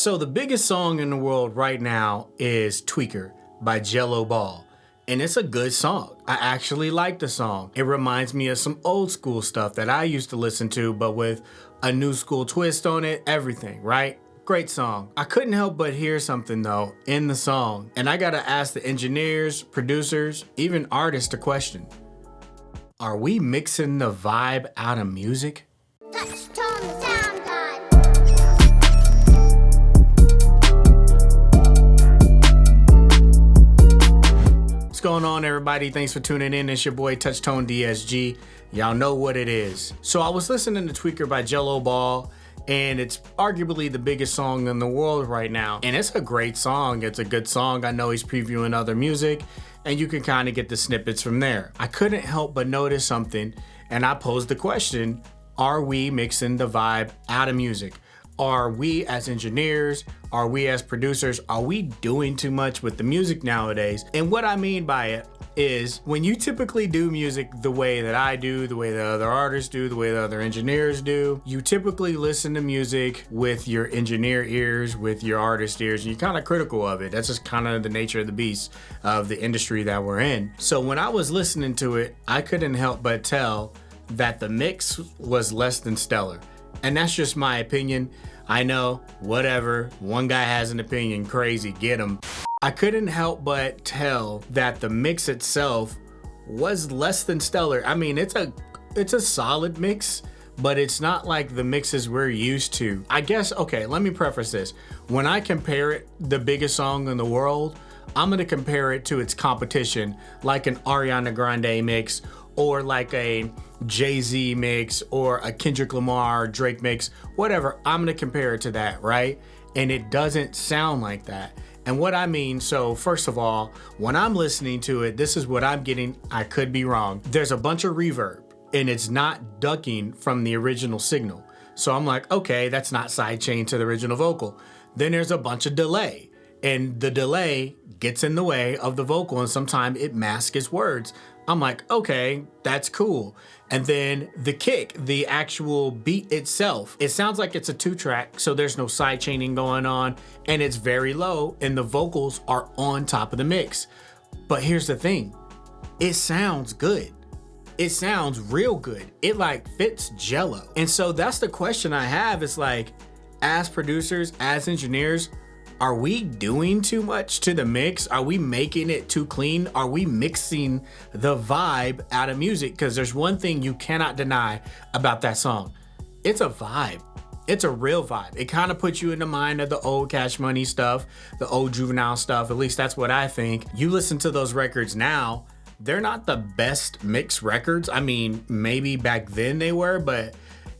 So the biggest song in the world right now is Tweaker by Gelo Ball. And it's a good song. I actually like the song. It reminds me of some old school stuff that I used to listen to, but with a new school twist on it, everything, right? Great song. I couldn't help but hear something though in the song, and I gotta ask the engineers, producers, even artists a question. Are we mixing the vibe out of music? TouchTone the sound god. What's going on, everybody? Thanks for tuning in. It's your boy TouchTone DSG. Y'all know what it is. So I was listening to Tweaker by Gelo Ball, and it's arguably the biggest song in the world right now. And it's a great song. It's a good song. I know he's previewing other music, and you can kind of get the snippets from there. I couldn't help but notice something, and I posed the question, are we mixing the vibe out of music? Are we as engineers, are we as producers, are we doing too much with the music nowadays? And what I mean by it is when you typically do music the way that I do, the way that other artists do, the way that other engineers do, you typically listen to music with your engineer ears, with your artist ears, and you're kind of critical of it. That's just kind of the nature of the beast of the industry that we're in. So when I was listening to it, I couldn't help but tell that the mix was less than stellar. And that's just my opinion. I know, whatever, one guy has an opinion, crazy, get him. I couldn't help but tell that the mix itself was less than stellar. I mean, it's a solid mix, but it's not like the mixes we're used to. I guess, okay, let me preface this. When I compare it, the biggest song in the world, I'm gonna compare it to its competition, like an Ariana Grande mix, or like a Jay-Z mix, or a Kendrick Lamar, Drake mix, whatever. I'm gonna compare it to that, right? And it doesn't sound like that. And what I mean, so first of all, when I'm listening to it, this is what I'm getting. I could be wrong. There's a bunch of reverb, and it's not ducking from the original signal. So I'm like, okay, that's not sidechained to the original vocal. Then there's a bunch of delay, and the delay gets in the way of the vocal, and sometimes it masks its words. I'm like, okay, that's cool. And then the kick, the actual beat itself, it sounds like it's a 2-track, so there's no side chaining going on, and it's very low, and the vocals are on top of the mix. But here's the thing, it sounds good. It sounds real good. It like fits Gelo. And so that's the question I have. It's like, as producers, as engineers, are we doing too much to the mix? Are we making it too clean? Are we mixing the vibe out of music? Because there's one thing you cannot deny about that song. It's a vibe. It's a real vibe. It kind of puts you in the mind of the old Cash Money stuff, the old Juvenile stuff. At least that's what I think. You listen to those records now, they're not the best mix records. I mean, maybe back then they were, but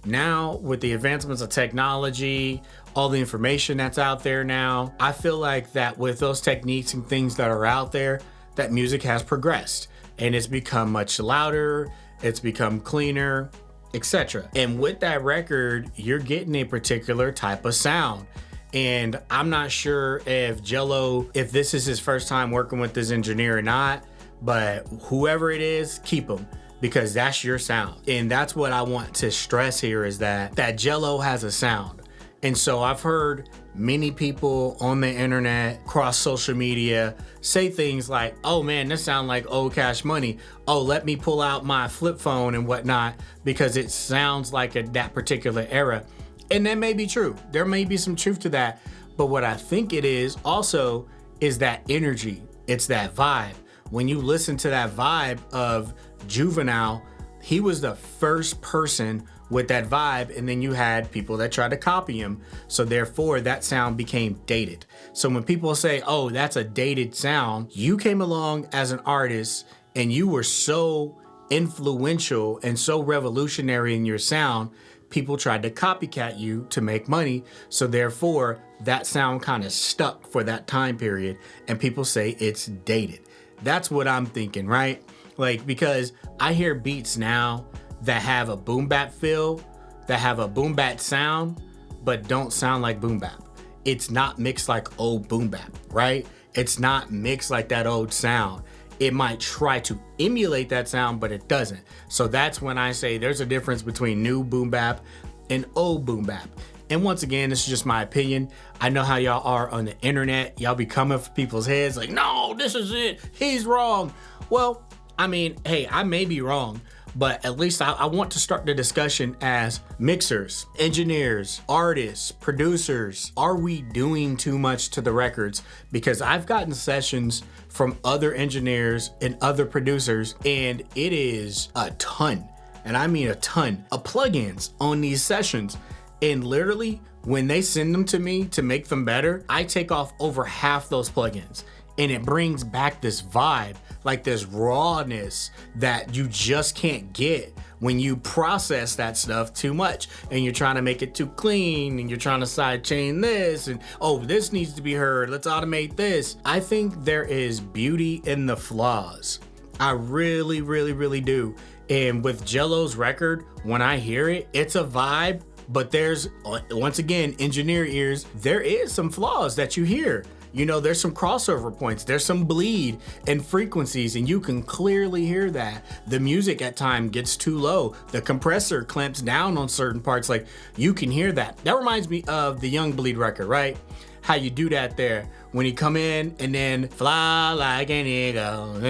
now with the advancements of technology, all the information that's out there now, I feel like that with those techniques and things that are out there, that music has progressed and it's become much louder, it's become cleaner, etc. And with that record, you're getting a particular type of sound. And I'm not sure if Gelo, if this is his first time working with this engineer or not, but whoever it is, keep him, because that's your sound. And that's what I want to stress here, is that Gelo has a sound. And so I've heard many people on the internet, across social media, say things like, oh man, this sounds like old Cash Money. Oh, let me pull out my flip phone and whatnot, because it sounds like that particular era. And that may be true. There may be some truth to that. But what I think it is also is that energy. It's that vibe. When you listen to that vibe of Juvenile, he was the first person with that vibe, and then you had people that tried to copy him. So therefore that sound became dated. So when people say, oh, that's a dated sound, you came along as an artist and you were so influential and so revolutionary in your sound, people tried to copycat you to make money. So therefore that sound kind of stuck for that time period, and people say it's dated. That's what I'm thinking, right? Like, because I hear beats now that have a boom bap feel, that have a boom bap sound, but don't sound like boom bap. It's not mixed like old boom bap, right? It's not mixed like that old sound. It might try to emulate that sound, but it doesn't. So that's when I say there's a difference between new boom bap and old boom bap. And once again, this is just my opinion. I know how y'all are on the internet. Y'all be coming for people's heads like, no, this is it. He's wrong. Well, I mean, hey, I may be wrong, but at least I want to start the discussion as mixers, engineers, artists, producers. Are we doing too much to the records? Because I've gotten sessions from other engineers and other producers, and it is a ton, and I mean a ton, of plugins on these sessions. And literally, when they send them to me to make them better, I take off over half those plugins. And it brings back this vibe, like this rawness that you just can't get when you process that stuff too much and you're trying to make it too clean and you're trying to sidechain this and, oh, this needs to be heard, let's automate this. I think there is beauty in the flaws. I really, really, really do. And with Gelo's record, when I hear it, it's a vibe, but there's, once again, engineer ears, there is some flaws that you hear. You know, there's some crossover points, there's some bleed and frequencies, and you can clearly hear that. The music at times gets too low. The compressor clamps down on certain parts, like you can hear that. That reminds me of the Young Bleed record, right? How you do that there. When you come in and then fly like an eagle, and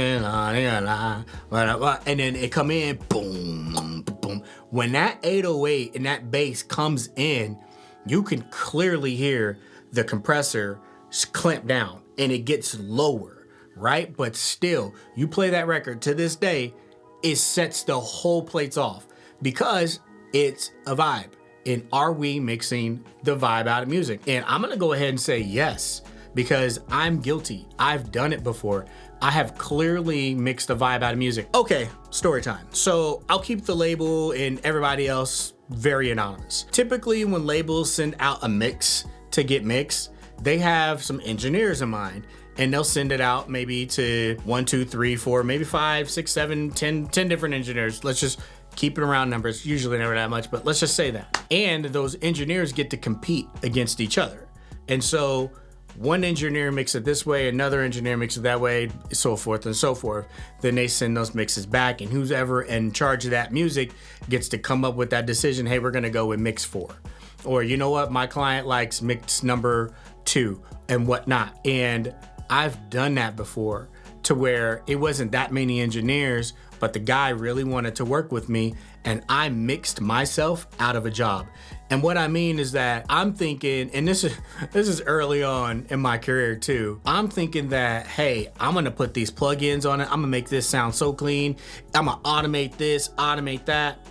then it come in, boom, boom. When that 808 and that bass comes in, you can clearly hear the compressor clamp down and it gets lower, right? But still, you play that record to this day, it sets the whole place off because it's a vibe. And are we mixing the vibe out of music? And I'm gonna go ahead and say yes, because I'm guilty. I've done it before. I have clearly mixed the vibe out of music. Okay, story time. So I'll keep the label and everybody else very anonymous. Typically when labels send out a mix to get mixed, they have some engineers in mind and they'll send it out maybe to 1, 2, 3, 4, maybe 5, 6, 7, 10 different engineers. Let's just keep it around numbers, usually never that much, but let's just say that. And those engineers get to compete against each other. And so one engineer makes it this way, another engineer makes it that way, so forth and so forth. Then they send those mixes back, and who's ever in charge of that music gets to come up with that decision, hey, we're gonna go with mix 4. Or you know what, my client likes mix number 2 and whatnot. And I've done that before to where it wasn't that many engineers, but the guy really wanted to work with me and I mixed myself out of a job. And what I mean is that I'm thinking, and this is early on in my career too, I'm thinking that, hey, I'm gonna put these plugins on it, I'm gonna make this sound so clean, I'm gonna automate this, automate that.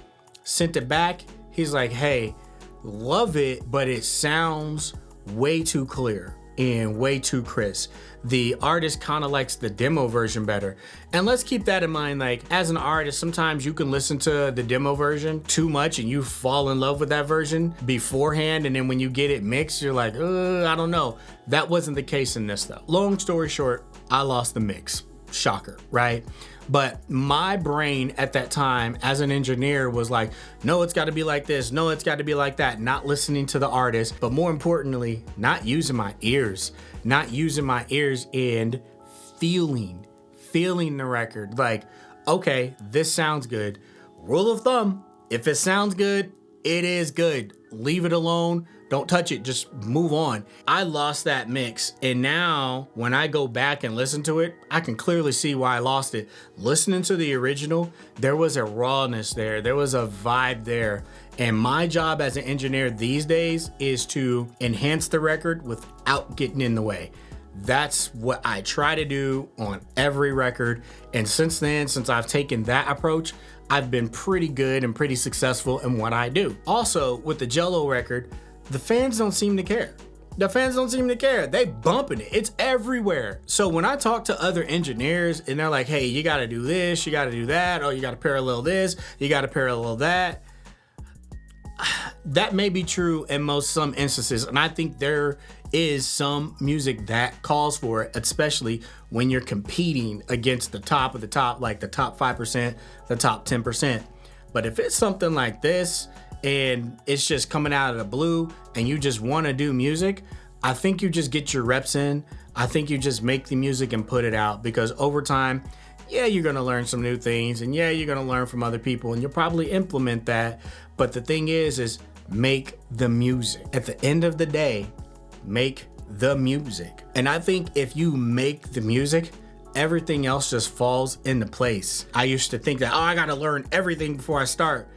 Sent it back, he's like, hey, love it, but it sounds way too clear and way too crisp. The artist kind of likes the demo version better. And let's keep that in mind, like as an artist, sometimes you can listen to the demo version too much and you fall in love with that version beforehand, and then when you get it mixed, you're like, I don't know. That wasn't the case in this though. Long story short, I lost the mix. Shocker, right? But my brain at that time as an engineer was like, no, it's gotta be like this. No, it's gotta be like that. Not listening to the artist, but more importantly, not using my ears and feeling the record. Like, okay, this sounds good. Rule of thumb, if it sounds good, it is good. Leave it alone. Don't touch it, just move on. I lost that mix, and now when I go back and listen to it, I can clearly see why I lost it. Listening to the original, there was a rawness there, there was a vibe there. And my job as an engineer these days is to enhance the record without getting in the way. That's what I try to do on every record. And since then, since I've taken that approach, I've been pretty good and pretty successful in what I do. Also, with the Gelo record, the fans don't seem to care. They bumping it. It's everywhere. So when I talk to other engineers and they're like, hey, you gotta do this, you gotta do that, oh, you gotta parallel this, you gotta parallel that. That may be true in some instances. And I think there is some music that calls for it, especially when you're competing against the top of the top, like the top 5%, the top 10%. But if it's something like this, and it's just coming out of the blue and you just want to do music, I think you just get your reps in. I think you just make the music and put it out, because over time, yeah, you're going to learn some new things, and yeah, you're going to learn from other people and you'll probably implement that. But the thing is make the music. At the end of the day, make the music. And I think if you make the music, everything else just falls into place. I used to think that, oh, I gotta learn everything before I start.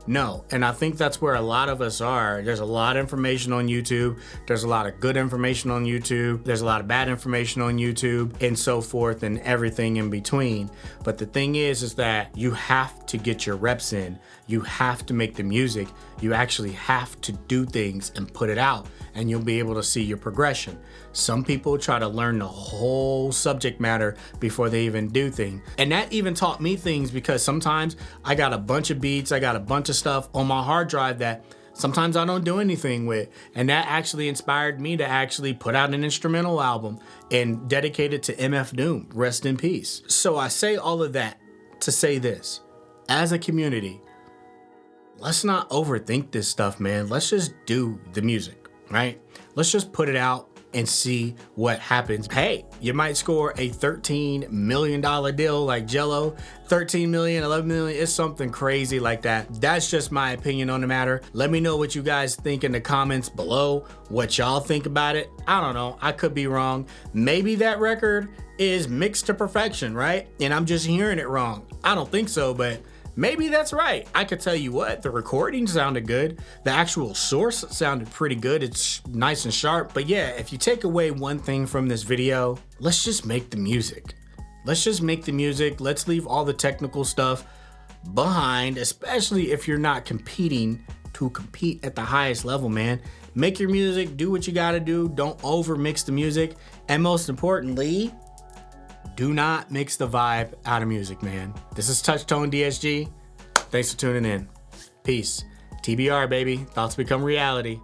No, and I think that's where a lot of us are. There's a lot of information on YouTube. There's a lot of good information on YouTube. There's a lot of bad information on YouTube and so forth and everything in between. But the thing is that you have to get your reps in. You have to make the music. You actually have to do things and put it out, and you'll be able to see your progression. Some people try to learn the whole subject matter before they even do things. And that even taught me things, because sometimes I got a bunch of beats, I got a bunch of stuff on my hard drive that sometimes I don't do anything with. And that actually inspired me to actually put out an instrumental album and dedicate it to MF Doom, rest in peace. So I say all of that to say this: as a community, let's not overthink this stuff, man. Let's just do the music, right? Let's just put it out and see what happens. Hey, you might score a $13 million deal like Gelo, 13 million, 11 million, it's something crazy like that. That's just my opinion on the matter. Let me know what you guys think in the comments below, what y'all think about it. I don't know, I could be wrong. Maybe that record is mixed to perfection, right? And I'm just hearing it wrong. I don't think so, but maybe that's right. I could tell you what, the recording sounded good. The actual source sounded pretty good. It's nice and sharp. But yeah, if you take away one thing from this video, let's just make the music. Let's just make the music. Let's leave all the technical stuff behind, especially if you're not competing to compete at the highest level, man. Make your music, do what you gotta do. Don't over mix the music. And most importantly, do not mix the vibe out of music, man. This is TouchTone DSG. Thanks for tuning in. Peace. TBR, baby. Thoughts become reality.